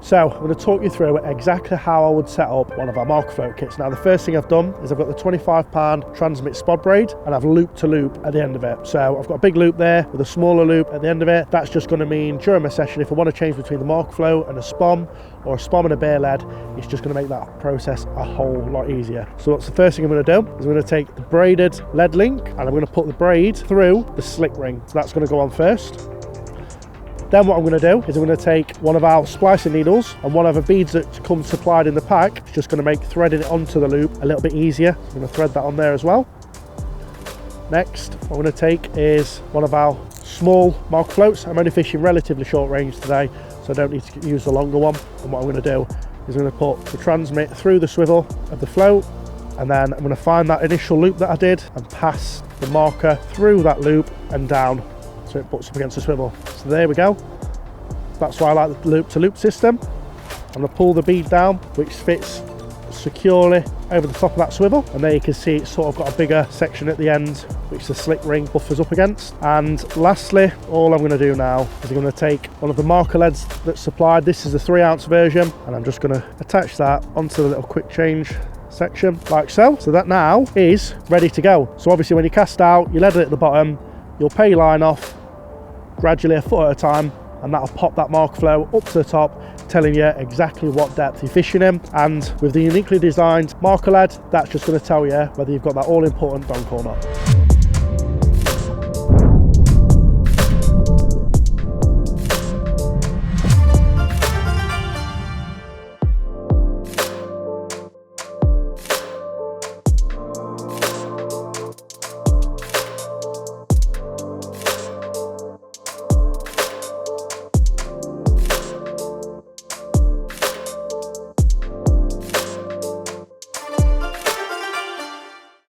So I'm going to talk you through exactly how I would set up one of our marker float kits. Now the first thing I've done is I've got the 25-pound transmit spod braid and I've loop to loop at the end of it. So I've got a big loop there with a smaller loop at the end of it. That's just going to mean during my session, if I want to change between the marker float and a spom, or a spom and a bare lead, it's just going to make that process a whole lot easier. So what's the first thing I'm going to do is I'm going to take the braided lead link and I'm going to put the braid through the slick ring. So that's going to go on first. Then what I'm going to do is I'm going to take one of our splicing needles and one of the beads that comes supplied in the pack. It's just going to make threading it onto the loop a little bit easier. I'm going to thread that on there as well. Next, what I'm going to take is one of our small marker floats. I'm only fishing relatively short range today, so I don't need to use the longer one. And what I'm going to do is I'm going to put the transmit through the swivel of the float, and then I'm going to find that initial loop that I did and pass the marker through that loop and down so it butts up against the swivel. So there we go. That's why I like the loop to loop system. I'm going to pull the bead down, which fits securely over the top of that swivel, and there you can see it's sort of got a bigger section at the end which the slick ring buffers up against. And lastly, all I'm going to do now is I'm going to take one of the marker leads that's supplied. This is a 3-ounce version, and I'm just going to attach that onto the little quick change section like so. So that now is ready to go. So obviously when you cast out, you lead it at the bottom, you'll pay line off gradually a foot at a time, and that'll pop that marker flow up to the top, telling you exactly what depth you're fishing in. And with the uniquely designed marker lead, that's just going to tell you whether you've got that all important donk or not.